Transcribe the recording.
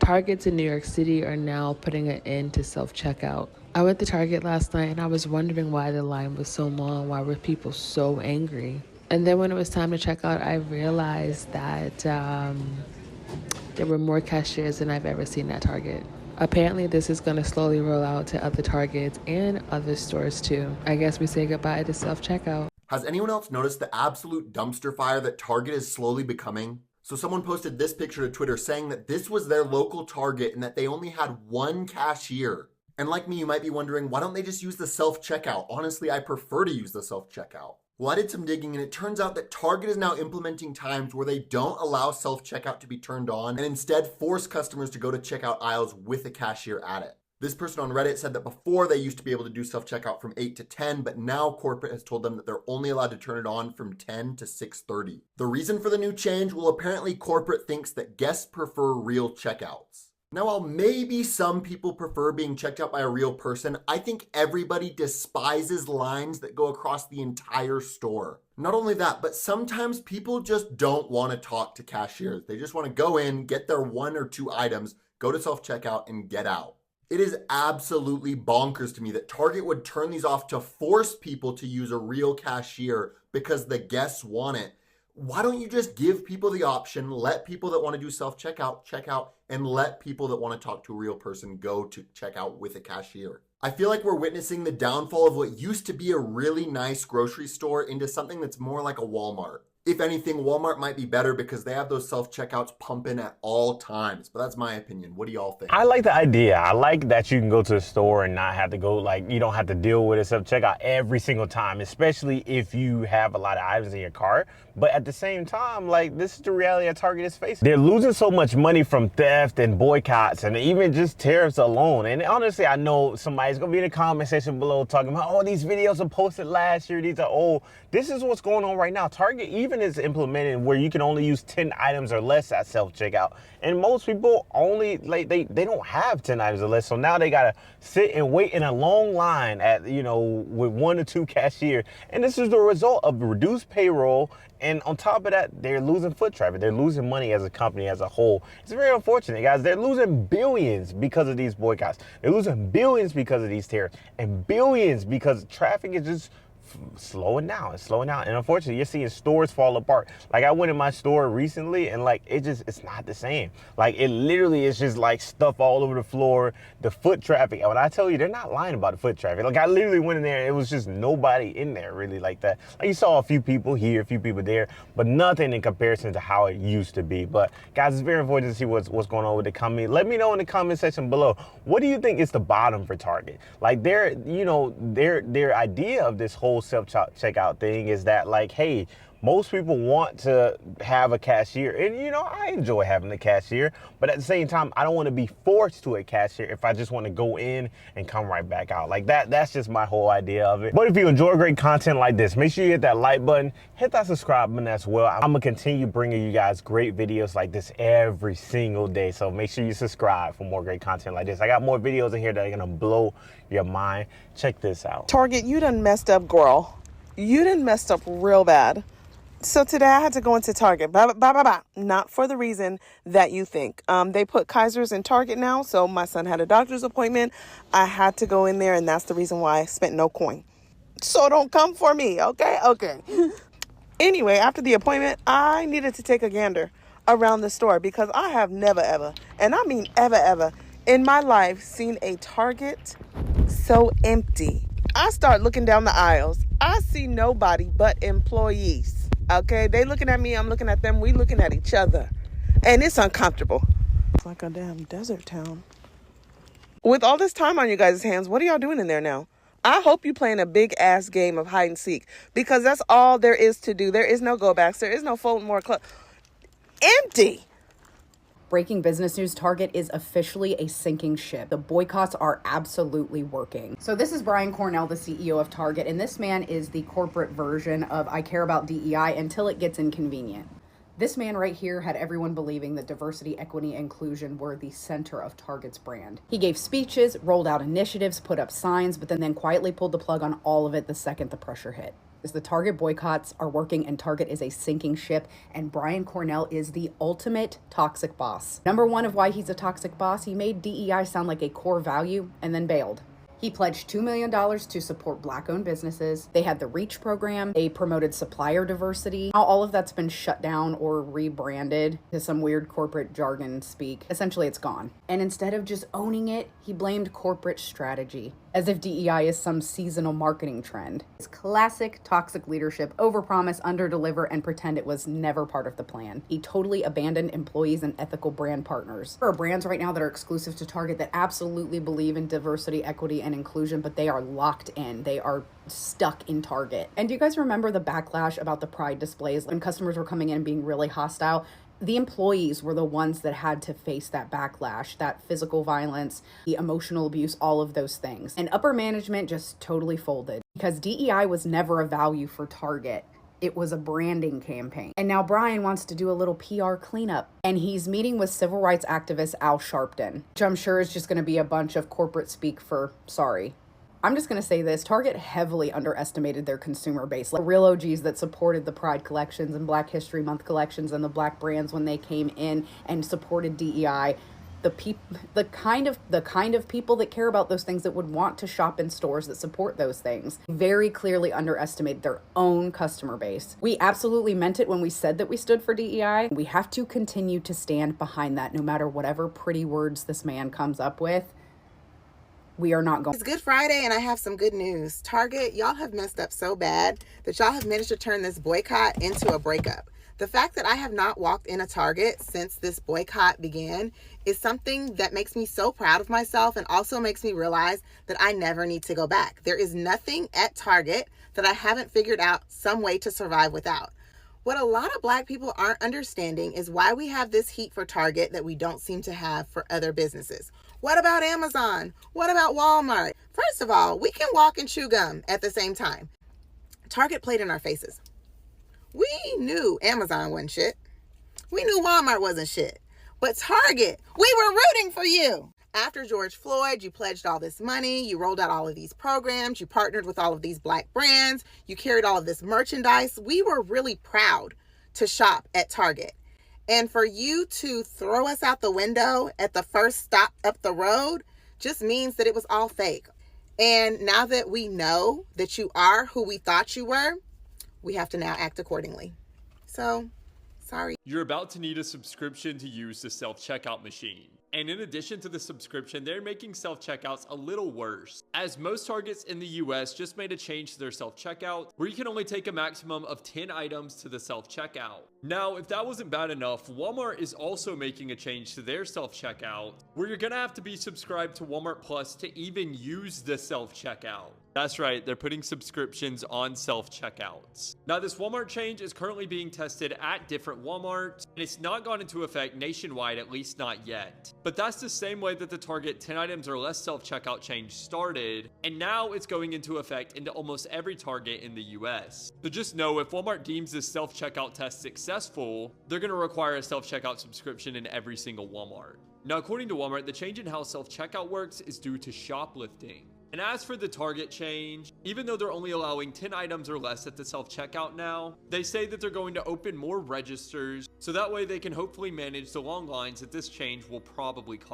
Targets in New York City are now putting an end to self-checkout. I went to Target last night and I was wondering why the line was so long. Why were people so angry? And then when it was time to check out, I realized that there were more cashiers than I've ever seen at Target. Apparently, this is going to slowly roll out to other Targets and other stores too. I guess we say goodbye to self-checkout. Has anyone else noticed the absolute dumpster fire that Target is slowly becoming? So someone posted this picture to Twitter saying that this was their local Target and that they only had one cashier. And like me, you might be wondering, why don't they just use the self-checkout? Honestly, I prefer to use the self-checkout. Well, I did some digging and it turns out that Target is now implementing times where they don't allow self-checkout to be turned on and instead force customers to go to checkout aisles with a cashier at it. This person on Reddit said that before they used to be able to do self-checkout from 8 to 10, but now corporate has told them that they're only allowed to turn it on from 10 to 6:30. The reason for the new change? Well, apparently corporate thinks that guests prefer real checkouts. Now, while maybe some people prefer being checked out by a real person, I think everybody despises lines that go across the entire store. Not only that, but sometimes people just don't want to talk to cashiers. They just want to go in, get their 1 or 2 items, go to self-checkout, and get out. It is absolutely bonkers to me that Target would turn these off to force people to use a real cashier because the guests want it. Why don't you just give people the option, let people that want to do self-checkout check out, and let people that want to talk to a real person go to check out with a cashier? I feel like we're witnessing the downfall of what used to be a really nice grocery store into something that's more like a Walmart. If anything, Walmart might be better because they have those self-checkouts pumping at all times. But that's my opinion. What do y'all think? I like the idea. I like that you can go to the store and not have to go, like, you don't have to deal with a self-checkout every single time, especially if you have a lot of items in your cart. But at the same time, like, this is the reality that Target is facing. They're losing so much money from theft and boycotts and even just tariffs alone. And honestly, I know somebody's going to be in the comment section below talking about, oh, these videos are posted last year. These are old. This is what's going on right now. Target even is implementing where you can only use 10 items or less at self-checkout. And most people only, like, they don't have 10 items or less. So now they got to sit and wait in a long line at, you know, with 1 or 2 cashiers. And this is the result of reduced payroll. And on top of that, they're losing foot traffic. They're losing money as a company as a whole. It's very unfortunate, guys. They're losing billions because of these boycotts. They're losing billions because of these tariffs and billions because traffic is just slowing down. It's slowing down. And unfortunately, you're seeing stores fall apart. Like, I went in my store recently and like, it's not the same. Like, it literally is just like stuff all over the floor, the foot traffic. And when I tell you, they're not lying about the foot traffic. Like, I literally went in there and it was just nobody in there really like that. Like, you saw a few people here, a few people there, but nothing in comparison to how it used to be. But guys, it's very important to see what's going on with the company. Let me know in the comment section below. What do you think is the bottom for Target? Like, their idea of this whole self-checkout thing is that, like, hey, most people want to have a cashier, and you know, I enjoy having a cashier, but at the same time, I don't want to be forced to a cashier if I just want to go in and come right back out. Like, that's just my whole idea of it. But if you enjoy great content like this, make sure you hit that like button, hit that subscribe button as well. I'm gonna continue bringing you guys great videos like this every single day, so make sure you subscribe for more great content like this. I got more videos in here that are gonna blow your mind. Check this out. Target, you done messed up, girl. You done messed up real bad. So today I had to go into Target, not for the reason that you think. They put Kaiser's in Target now, so my son had a doctor's appointment. I had to go in there, and that's the reason why I spent no coin. So don't come for me, okay? Okay. Anyway, after the appointment, I needed to take a gander around the store because I have never, ever, and I mean ever, in my life seen a Target so empty. I start looking down the aisles. I see nobody but employees. Okay, they looking at me, I'm looking at them, we looking at each other. And it's uncomfortable. It's like a damn desert town. With all this time on you guys' hands, what are y'all doing in there now? I hope you playing a big ass game of hide and seek, because that's all there is to do. There is no go backs. There is no folding more club. Empty. Breaking business news, Target is officially a sinking ship. The boycotts are absolutely working. So this is Brian Cornell, the CEO of Target, and this man is the corporate version of I care about DEI until it gets inconvenient. This man right here had everyone believing that diversity, equity, and inclusion were the center of Target's brand. He gave speeches, rolled out initiatives, put up signs, but then quietly pulled the plug on all of it the second the pressure hit. The Target boycotts are working and Target is a sinking ship, and Brian Cornell is the ultimate toxic boss. Number one of why he's a toxic boss, he made DEI sound like a core value and then bailed. He pledged $2 million to support Black-owned businesses. They had the REACH program. They promoted supplier diversity. Now all of that's been shut down or rebranded to some weird corporate jargon speak. Essentially, it's gone. And instead of just owning it, he blamed corporate strategy, as if DEI is some seasonal marketing trend. It's classic toxic leadership, overpromise, underdeliver, and pretend it was never part of the plan. He totally abandoned employees and ethical brand partners. There are brands right now that are exclusive to Target that absolutely believe in diversity, equity, and inclusion, but they are locked in. They are stuck in Target. And do you guys remember the backlash about the Pride displays when customers were coming in and being really hostile? The employees were the ones that had to face that backlash, that physical violence, the emotional abuse, all of those things. And upper management just totally folded because DEI was never a value for Target. It was a branding campaign. And now Brian wants to do a little PR cleanup. And he's meeting with civil rights activist Al Sharpton, which I'm sure is just going to be a bunch of corporate speak for sorry. I'm just going to say this, Target heavily underestimated their consumer base. Like real OGs that supported the Pride collections and Black History Month collections and the Black brands when they came in and supported DEI. The kind of people that care about those things, that would want to shop in stores that support those things, very clearly underestimate their own customer base. We absolutely meant it when we said that we stood for DEI. We have to continue to stand behind that no matter whatever pretty words this man comes up with. We are not going. It's Good Friday and I have some good news. Target, y'all have messed up so bad that y'all have managed to turn this boycott into a breakup. The fact that I have not walked in a Target since this boycott began is something that makes me so proud of myself and also makes me realize that I never need to go back. There is nothing at Target that I haven't figured out some way to survive without. What a lot of Black people aren't understanding is why we have this heat for Target that we don't seem to have for other businesses. What about Amazon? What about Walmart? First of all, we can walk and chew gum at the same time. Target played in our faces. We knew Amazon wasn't shit. We knew Walmart wasn't shit. But Target, we were rooting for you. After George Floyd, you pledged all this money, you rolled out all of these programs, you partnered with all of these Black brands, you carried all of this merchandise. We were really proud to shop at Target. And for you to throw us out the window at the first stop up the road just means that it was all fake. And now that we know that you are who we thought you were, we have to now act accordingly. So, sorry. You're about to need a subscription to use the self-checkout machine. And in addition to the subscription, they're making self-checkouts a little worse, as most Targets in the US just made a change to their self-checkout where you can only take a maximum of 10 items to the self-checkout. Now, if that wasn't bad enough, Walmart is also making a change to their self-checkout where you're gonna have to be subscribed to Walmart Plus to even use the self-checkout. That's right, they're putting subscriptions on self-checkouts. Now, this Walmart change is currently being tested at different Walmarts, and it's not gone into effect nationwide, at least not yet. But that's the same way that the Target 10 items or less self-checkout change started, and now it's going into effect into almost every Target in the US. So just know, if Walmart deems this self-checkout test successful, they're gonna require a self-checkout subscription in every single Walmart. Now, according to Walmart, the change in how self-checkout works is due to shoplifting. And as for the Target change, even though they're only allowing 10 items or less at the self-checkout now, they say that they're going to open more registers so that way they can hopefully manage the long lines that this change will probably cause.